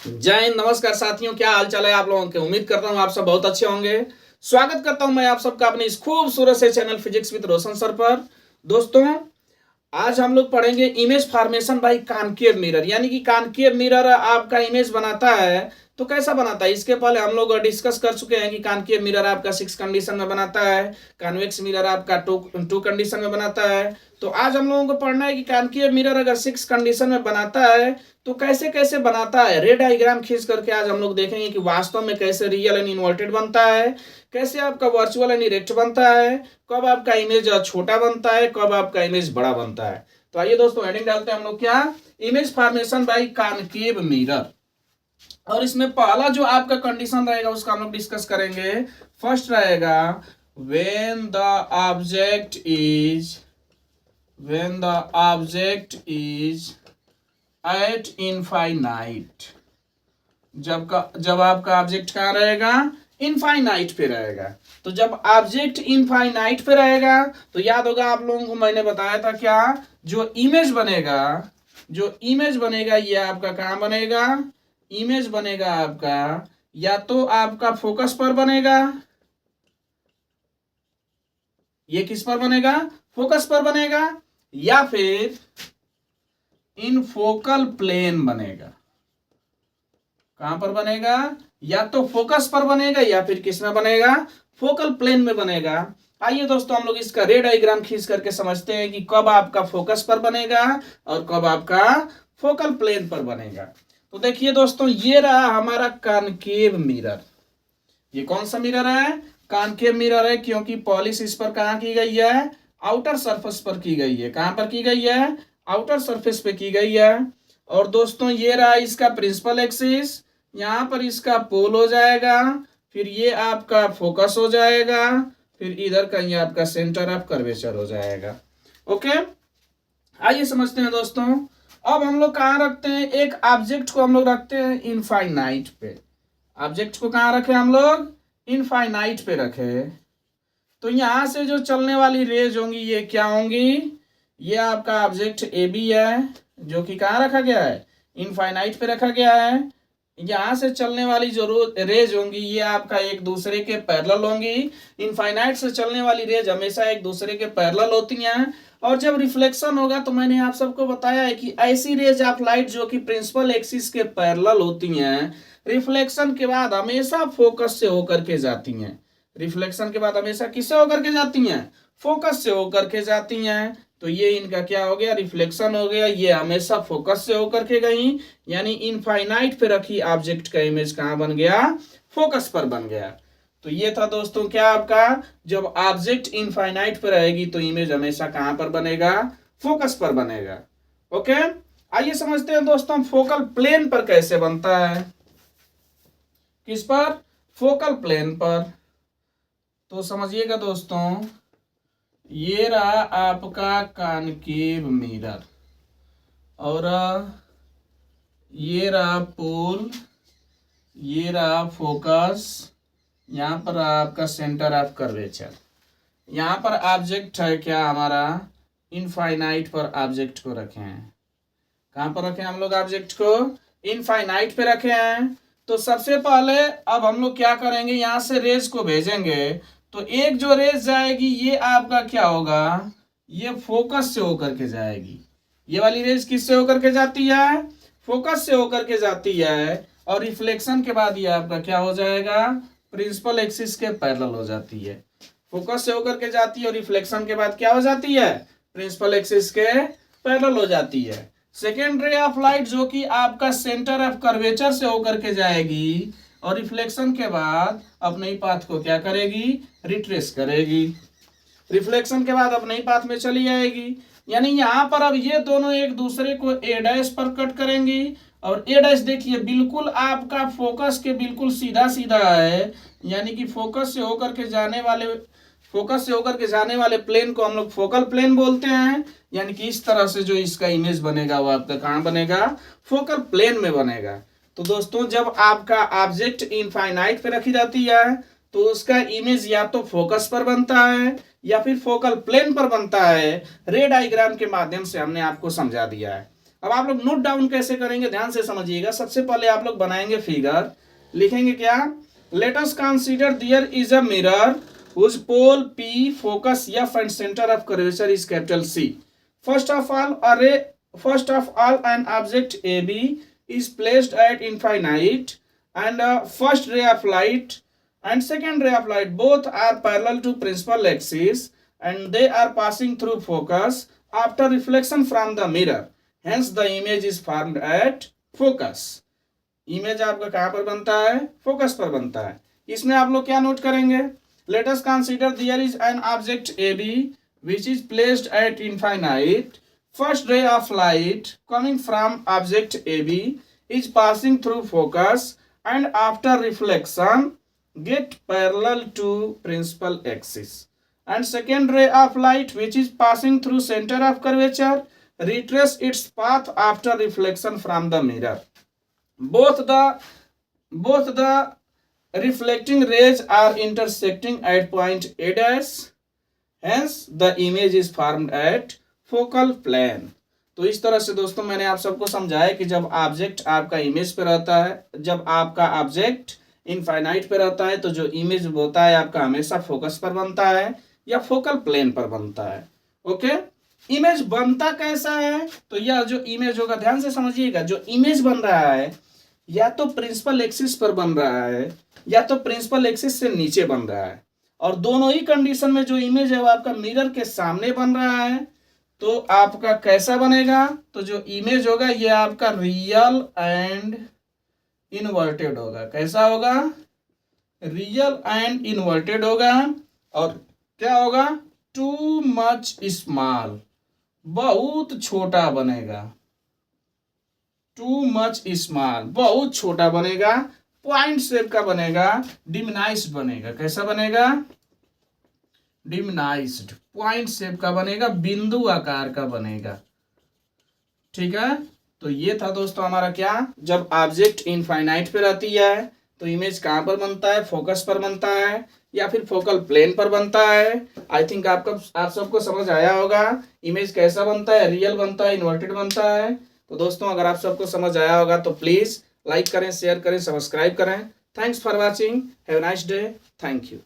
जय हिंद। नमस्कार साथियों, क्या हाल चाल है आप लोगों के। उम्मीद करता हूँ आप सब बहुत अच्छे होंगे। स्वागत करता हूं मैं आप सबका अपने इस खूबसूरत से channel physics with Roshan sir पर। दोस्तों, आज हम लोग पढ़ेंगे image formation by concave mirror, यानी कि कॉनकेव मिरर आपका इमेज बनाता है तो कैसा बनाता है। इसके पहले हम लोग डिस्कस कर चुके हैं कि कॉनकेव मिरर आपका 6 कंडीशन में बनाता है, कॉन्वेक्स मिरर आपका टू कंडीशन में बनाता है। तो आज हम लोगों को पढ़ना है कि कॉनकेव मिरर अगर 6 कंडीशन में बनाता है तो कैसे कैसे बनाता है। रे डायग्राम खींच करके आज हम लोग देखेंगे कि वास्तव में कैसे रियल एंड इन्वर्टेड बनता है, कैसे आपका वर्चुअल एंड इरेक्ट बनता है, कब आपका इमेज छोटा बनता है, कब आपका इमेज बड़ा बनता है। तो आइए दोस्तों, हेडिंग डालते हैं हम लोग क्या, image formation by concave mirror. और इसमें पहला जो आपका कंडीशन रहेगा उसका हम लोग डिस्कस करेंगे। फर्स्ट रहेगा when the object is eight infinite. जब आपका ऑब्जेक्ट कहाँ रहेगा, इनफाइनाइट पे रहेगा। तो जब ऑब्जेक्ट इनफाइनाइट पे रहेगा तो याद होगा आप लोगों को मैंने बताया था क्या, जो इमेज बनेगा ये आपका कहाँ बनेगा, इमेज बनेगा आपका या तो आपका फोकस पर बनेगा, ये किस पर बनेगा, फोकस पर बनेगा, या फिर इन फोकल प्लेन बनेगा। कहां पर बनेगा, या तो फोकस पर बनेगा या फिर किस में बनेगा, फोकल प्लेन में बनेगा। आइए दोस्तों, हम लोग इसका रे डायग्राम खींच करके समझते हैं कि कब आपका फोकस पर बनेगा और कब आपका फोकल प्लेन पर बनेगा। तो देखिए दोस्तों, ये रहा हमारा कॉनकेव मिरर। ये कौन सा मिरर है, कॉनकेव मिरर है, क्योंकि पॉलिश इस पर कहां की गई है, आउटर सरफेस पर की गई है। कहां पर की गई है, आउटर सरफेस पे की गई है। और दोस्तों, ये रहा इसका प्रिंसिपल एक्सिस, यहां पर इसका पोल हो जाएगा, फिर ये आपका फोकस हो जाएगा, फिर इधर का ये आपका सेंटर ऑफ कर्वेचर हो जाएगा। ओके, आइए समझते हैं दोस्तों। अब हम लोग कहाँ रखते हैं, एक ऑब्जेक्ट को हम लोग रखते हैं इनफाइनाइट पे। ऑब्जेक्ट को कहाँ रखे हम लोग, इनफाइनाइट पे रखे। तो यहां से जो चलने वाली रेज होंगी ये क्या होंगी, ये आपका ऑब्जेक्ट ए बी है जो कि कहाँ रखा गया है, इनफाइनाइट पे रखा गया है। यहां से चलने वाली जो रेज होंगी ये आपका एक दूसरे के पैरेलल होंगी। इनफाइनाइट से चलने वाली रेज हमेशा एक दूसरे के पैरेलल होती हैं। और जब रिफ्लेक्शन होगा तो मैंने आप सबको बताया है कि ऐसी रेज ऑफ लाइट जो कि प्रिंसिपल एक्सिस के पैरेलल होती हैं, रिफ्लेक्शन के बाद हमेशा फोकस से होकर के जाती हैं। रिफ्लेक्शन के बाद हमेशा किससे होकर के जाती हैं, फोकस से होकर के जाती हैं। तो ये इनका क्या हो गया, रिफ्लेक्शन हो गया। ये हमेशा फोकस से होकर के गई, यानी इनफाइनाइट पे रखी ऑब्जेक्ट का इमेज कहाँ बन गया, फोकस पर बन गया। तो ये था दोस्तों क्या आपका, जब ऑब्जेक्ट इनफाइनाइट पे रहेगी तो इमेज हमेशा कहाँ पर बनेगा, फोकस पर बनेगा। ओके, आइए समझते हैं दोस्तों फोकल प्लेन पर कैसे बनता है। किस पर, फोकल प्लेन पर। तो समझिएगा दोस्तों, ये रहा आपका कॉनकेव मिरर और ये रहा पोल, ये रहा फोकस, यहाँ पर आपका सेंटर ऑफ कर्वेचर। यहाँ पर ऑब्जेक्ट है क्या हमारा, इनफाइनाइट पर ऑब्जेक्ट को रखे हैं। कहाँ पर रखे हैं हम लोग ऑब्जेक्ट को, इनफाइनाइट पे रखे हैं। तो सबसे पहले अब हम लोग क्या करेंगे, यहाँ से रेज को भेजेंगे। तो एक जो रेज जाएगी ये आपका क्या होगा, ये फोकस से होकर के जाएगी। ये वाली रेज किससे होकर के जाती है, फोकस से होकर के जाती है। और रिफ्लेक्शन के बाद ये आपका क्या हो जाएगा, प्रिंसिपल एक्सिस के पैरेलल हो जाती है। फोकस से होकर के जाती है और रिफ्लेक्शन के बाद क्या हो जाती है, प्रिंसिपल एक्सिस के पैरेलल हो जाती है। सेकेंड रे ऑफ लाइट जो कि आपका सेंटर ऑफ कर्वेचर से होकर के जाएगी और रिफ्लेक्शन के बाद अपने ही पाथ को क्या करेगी, रिट्रेस करेगी। रिफ्लेक्शन के बाद अपने ही पाथ में चली जाएगी। यानी यहाँ पर अब ये दोनों एक दूसरे को ए डैश पर कट करेंगी। और ए डैश देखिए बिल्कुल आपका फोकस के बिल्कुल सीधा सीधा है, यानी कि फोकस से होकर के जाने वाले प्लेन को हम लोग फोकल प्लेन बोलते हैं। यानी कि इस तरह से जो इसका इमेज बनेगा वो आपका कहाँ बनेगा, फोकल प्लेन में बनेगा। तो दोस्तों, जब आपका ऑब्जेक्ट इनफाइनाइट पे रखी जाती है तो उसका इमेज या तो फोकस पर बनता है या फिर फोकल प्लेन पर बनता है। रे डायग्राम के माध्यम से हमने आपको समझा दिया है। अब आप लोग नोट डाउन कैसे करेंगे ध्यान से समझिएगा। सबसे पहले आप लोग बनाएंगे फिगर, लिखेंगे क्या, let us consider there is a mirror whose pole P, focus F and center of curvature is capital C. First of all, an object AB is placed at infinite and first ray of light and second ray of light both are parallel to principal axis and they are passing through focus after reflection from the mirror. Hence the image is formed at focus. Image आपका कहाँ पर बनता है, focus पर बनता है। इसमें आप लोग क्या नोट करेंगे, let us consider there is an object AB which is placed at infinite. First ray of light coming from object AB is passing through focus and after reflection get parallel to principal axis. And second ray of light which is passing through center of curvature retrace its path after reflection from the mirror. Both the reflecting rays are intersecting at point A dash, hence the image is formed at focal plane. तो इस तरह से दोस्तों मैंने आप सबको समझाया कि जब ऑब्जेक्ट आपका इमेज पे रहता है, जब आपका ऑब्जेक्ट इनफाइनाइट पे रहता है तो जो इमेज होता है आपका हमेशा फोकस पर बनता है या फोकल प्लेन पर बनता है। ओके, इमेज बनता कैसा है, तो यह जो इमेज होगा ध्यान से समझिएगा, जो इमेज बन रहा है या तो प्रिंसिपल एक्सिस पर बन रहा है या तो प्रिंसिपल एक्सिस से नीचे बन रहा है, और दोनों ही कंडीशन में जो इमेज है वो आपका मिरर के सामने बन रहा है। तो आपका कैसा बनेगा, तो जो इमेज होगा ये आपका रियल एंड इन्वर्टेड होगा। कैसा होगा, रियल एंड इन्वर्टेड होगा। और क्या होगा, टू मच स्मॉल, बहुत छोटा बनेगा, टू मच स्मॉल बहुत छोटा बनेगा। पॉइंट शेप का बनेगा, डिमिनाइज्ड बनेगा। कैसा बनेगा, डिमिनाइज्ड पॉइंट शेप का बनेगा, बिंदु आकार का बनेगा। ठीक है, तो ये था दोस्तों हमारा क्या, जब ऑब्जेक्ट इनफाइनाइट पे रहती है तो इमेज कहाँ पर बनता है, फोकस पर बनता है या फिर फोकल प्लेन पर बनता है। आई थिंक आप सबको समझ आया होगा इमेज कैसा बनता है, रियल बनता है, इन्वर्टेड बनता है। तो दोस्तों अगर आप सबको समझ आया होगा तो प्लीज़ लाइक करें, शेयर करें, सब्सक्राइब करें। Thanks for watching, have a nice day, thank you.